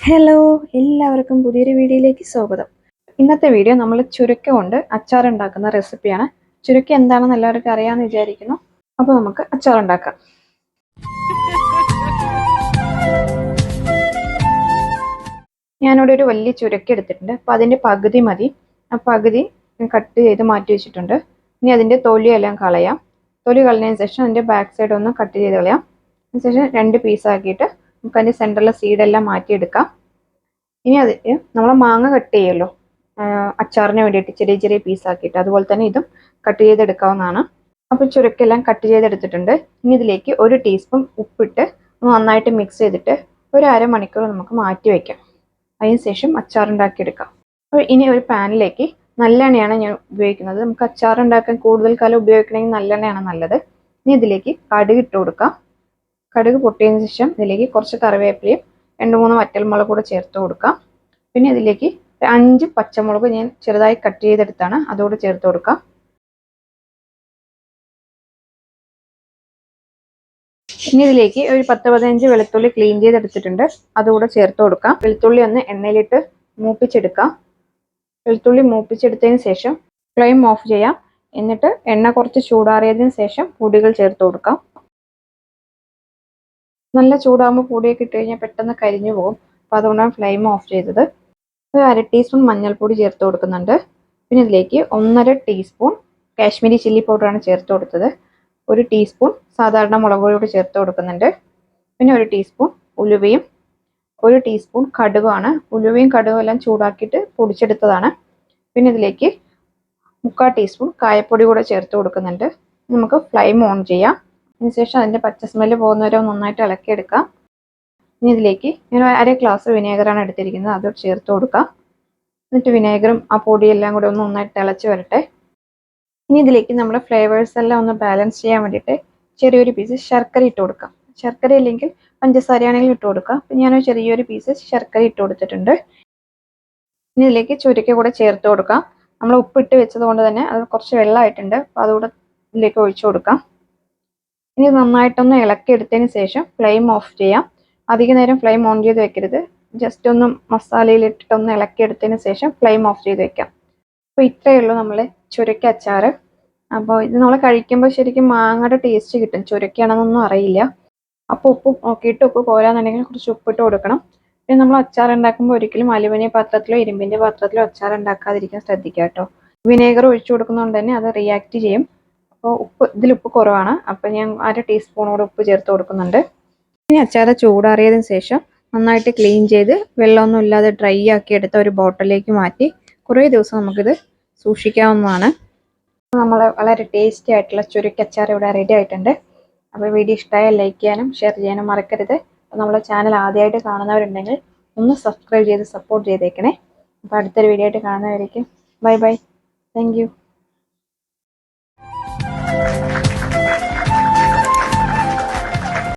Hello, എല്ലാവർക്കും പുതിയൊരു വീഡിയോയിലേക്ക് സ്വാഗതം. ഇന്നത്തെ വീഡിയോ നമ്മൾ ചുരക്ക കൊണ്ട് അച്ചാർ ഉണ്ടാക്കുന്ന റെസിപ്പിയാണ്. ചുരക്ക എന്താണെന്ന് എല്ലാവർക്കും അറിയാമെന്ന് വിചാരിക്കുന്നു. അപ്പോൾ നമുക്ക് അച്ചാർ ഉണ്ടാക്കാം. ഞാനിവിടെ ഒരു വലിയ ചുരക്ക എടുത്തിട്ടുണ്ട്. അപ്പോൾ അതിൻ്റെ പകുതി മതി. ആ പകുതി കട്ട് ചെയ്ത് മാറ്റി വെച്ചിട്ടുണ്ട്. ഇനി അതിൻ്റെ തൊലിയെല്ലാം കളയാം. തൊലി കളഞ്ഞതിന് ശേഷം അതിൻ്റെ ബാക്ക് സൈഡ് ഒന്ന് കട്ട് ചെയ്ത് കളയാം. അതിനുശേഷം 2 പീസാക്കിയിട്ട് നമുക്ക് അതിൻ്റെ സെൻറ്ററിലെ സീഡെല്ലാം മാറ്റിയെടുക്കാം. ഇനി അതിൽ നമ്മൾ മാങ്ങ കട്ട് ചെയ്യുമല്ലോ അച്ചാറിന് വേണ്ടിയിട്ട് ചെറിയ ചെറിയ പീസാക്കിയിട്ട്, അതുപോലെ തന്നെ ഇതും കട്ട് ചെയ്തെടുക്കാവുന്നതാണ്. അപ്പോൾ ചുരക്കെല്ലാം കട്ട് ചെയ്തെടുത്തിട്ടുണ്ട്. ഇനി ഇതിലേക്ക് 1 ടീസ്പൂൺ ഉപ്പിട്ട് നന്നായിട്ട് മിക്സ് ചെയ്തിട്ട് ഒരു അരമണിക്കൂർ നമുക്ക് മാറ്റി വയ്ക്കാം. അതിനുശേഷം അച്ചാർ ഉണ്ടാക്കിയെടുക്കാം. അപ്പോൾ ഇനി ഒരു പാനിലേക്ക് നല്ലെണ്ണയാണ് ഞാൻ ഉപയോഗിക്കുന്നത്. നമുക്ക് അച്ചാർ ഉണ്ടാക്കാൻ കൂടുതൽ കാലം ഉപയോഗിക്കണമെങ്കിൽ നല്ലെണ്ണയാണ് നല്ലത്. ഇനി ഇതിലേക്ക് കടുക് ഇട്ട് കൊടുക്കാം. കടുക് പൊട്ടിയതിന് ശേഷം ഇതിലേക്ക് കുറച്ച് കറിവേപ്പിലയും 2-3 വറ്റൽമുളക് കൂടെ ചേർത്ത് കൊടുക്കാം. പിന്നെ ഇതിലേക്ക് 5 പച്ചമുളക് ഞാൻ ചെറുതായി കട്ട് ചെയ്തെടുത്താണ്, അതുകൂടെ ചേർത്ത് കൊടുക്കാം. ഇനി ഇതിലേക്ക് ഒരു 10-15 വെളുത്തുള്ളി ക്ലീൻ ചെയ്തെടുത്തിട്ടുണ്ട്, അതുകൂടെ ചേർത്ത് കൊടുക്കാം. വെളുത്തുള്ളി ഒന്ന് എണ്ണയിലിട്ട് മൂപ്പിച്ചെടുക്കാം. വെളുത്തുള്ളി മൂപ്പിച്ചെടുത്തതിന് ശേഷം ഫ്ലെയിം ഓഫ് ചെയ്യാം. എന്നിട്ട് എണ്ണ കുറച്ച് ചൂടാറിയതിന് ശേഷം പൊടികൾ ചേർത്ത് കൊടുക്കാം. നല്ല ചൂടാകുമ്പോൾ പൊടിയൊക്കെ ഇട്ട് കഴിഞ്ഞാൽ പെട്ടെന്ന് കരിഞ്ഞു പോകും. അപ്പോൾ അതുകൊണ്ടാണ് ഫ്ലെയിം ഓഫ് ചെയ്തത്. ഒരു 1/2 ടീസ്പൂൺ മഞ്ഞൾപ്പൊടി ചേർത്ത് കൊടുക്കുന്നുണ്ട്. പിന്നെ ഇതിലേക്ക് 1.5 ടീസ്പൂൺ കാശ്മീരി ചില്ലി പൗഡറാണ് ചേർത്ത് കൊടുത്തത്. 1 ടീസ്പൂൺ സാധാരണ മുളക് പൊടി കൂടി ചേർത്ത് കൊടുക്കുന്നുണ്ട്. പിന്നെ 1 ടീസ്പൂൺ ഉലുവയും 1 ടീസ്പൂൺ കടുകുമാണ്. ഉലുവയും കടുകും എല്ലാം ചൂടാക്കിയിട്ട് പൊടിച്ചെടുത്തതാണ്. പിന്നെ ഇതിലേക്ക് 3/4 ടീസ്പൂൺ കായപ്പൊടി കൂടെ ചേർത്ത് കൊടുക്കുന്നുണ്ട്. നമുക്ക് ഫ്ലെയിം ഓൺ ചെയ്യാം. അതിനുശേഷം അതിൻ്റെ പച്ച സ്മെല്ല് പോകുന്നവരെ നന്നായിട്ട് ഇളക്കിയെടുക്കാം. ഇനി ഇതിലേക്ക് ഞാൻ 1/2 ഗ്ലാസ് വിനേഗറാണ് എടുത്തിരിക്കുന്നത്, അത് ചേർത്ത് കൊടുക്കാം. എന്നിട്ട് വിനേഗറും ആ പൊടിയെല്ലാം കൂടെ ഒന്ന് നന്നായിട്ട് തിളച്ച് വരട്ടെ. ഇനി ഇതിലേക്ക് നമ്മുടെ ഫ്ലേവേഴ്സ് എല്ലാം ഒന്ന് ബാലൻസ് ചെയ്യാൻ വേണ്ടിയിട്ട് ചെറിയൊരു പീസ് ശർക്കര ഇട്ട് കൊടുക്കാം. ശർക്കര ഇല്ലെങ്കിൽ പഞ്ചസാരയാണെങ്കിലും ഇട്ട് കൊടുക്കാം. അപ്പം ഞാനൊരു ചെറിയൊരു പീസ് ശർക്കര ഇട്ട് കൊടുത്തിട്ടുണ്ട്. ഇനി ഇതിലേക്ക് ചുരക്ക കൂടെ ചേർത്ത് കൊടുക്കാം. നമ്മൾ ഉപ്പിട്ട് വെച്ചത് കൊണ്ട് തന്നെ അത് കുറച്ച് വെള്ളമായിട്ടുണ്ട്, അപ്പോൾ അതുകൂടെ ഇതിലേക്ക് ഒഴിച്ചു കൊടുക്കാം. ഇനി നന്നായിട്ടൊന്ന് ഇളക്കിയെടുത്തതിന് ശേഷം ഫ്ലെയിം ഓഫ് ചെയ്യാം. അധിക നേരം ഫ്ലെയിം ഓൺ ചെയ്ത് വെക്കരുത്. ജസ്റ്റ് ഒന്ന് മസാലയിലിട്ടിട്ടൊന്ന് ഇളക്കിയെടുത്തതിന് ശേഷം ഫ്ലെയിം ഓഫ് ചെയ്ത് വെക്കാം. അപ്പോൾ ഇത്രയേ ഉള്ളൂ നമ്മളെ ചുരക്ക അച്ചാർ. അപ്പോൾ ഇത് നമ്മൾ കഴിക്കുമ്പോൾ ശരിക്കും മാങ്ങയുടെ ടേസ്റ്റ് കിട്ടും. ചുരക്കയാണെന്നൊന്നും അറിയില്ല. അപ്പോൾ ഉപ്പ് നോക്കിയിട്ട് ഉപ്പ് പോരാന്നുണ്ടെങ്കിൽ കുറച്ച് ഉപ്പിട്ട് കൊടുക്കണം. പിന്നെ നമ്മൾ അച്ചാർ ഉണ്ടാക്കുമ്പോൾ ഒരിക്കലും അലുമിനിയം പാത്രത്തിലോ ഇരുമ്പിൻ്റെ പാത്രത്തിലോ അച്ചാർ ഉണ്ടാക്കാതിരിക്കാൻ ശ്രദ്ധിക്കുക കേട്ടോ. വിനേഗർ ഒഴിച്ചു കൊടുക്കുന്നതുകൊണ്ട് തന്നെ അത് റിയാക്ട് ചെയ്യും. അപ്പോൾ ഇതിലുപ്പ് കുറവാണ്, അപ്പോൾ ഞാൻ 1/2 ടീസ്പൂണോടെ ഉപ്പ് ചേർത്ത് കൊടുക്കുന്നുണ്ട്. ഇനി അച്ചാർ ചൂടാറിയതിന് ശേഷം നന്നായിട്ട് ക്ലീൻ ചെയ്ത് വെള്ളമൊന്നും ഇല്ലാതെ ഡ്രൈ ആക്കി എടുത്ത ഒരു ബോട്ടിലേക്ക് മാറ്റി കുറേ ദിവസം നമുക്കിത് സൂക്ഷിക്കാവുന്നതാണ്. നമ്മൾ വളരെ ടേസ്റ്റി ആയിട്ടുള്ള ചുരക്ക അച്ചാർ ഇവിടെ റെഡി ആയിട്ടുണ്ട്. അപ്പോൾ വീഡിയോ ഇഷ്ടമായാൽ ലൈക്ക് ചെയ്യാനും ഷെയർ ചെയ്യാനും മറക്കരുത്. അപ്പോൾ നമ്മുടെ ചാനൽ ആദ്യമായിട്ട് കാണുന്നവരുണ്ടെങ്കിൽ ഒന്ന് സബ്സ്ക്രൈബ് ചെയ്ത് സപ്പോർട്ട് ചെയ്തേക്കണേ. അപ്പോൾ അടുത്തൊരു വീഡിയോ ആയിട്ട് കാണുന്നവരേക്കും ബൈ ബൈ. Thank you.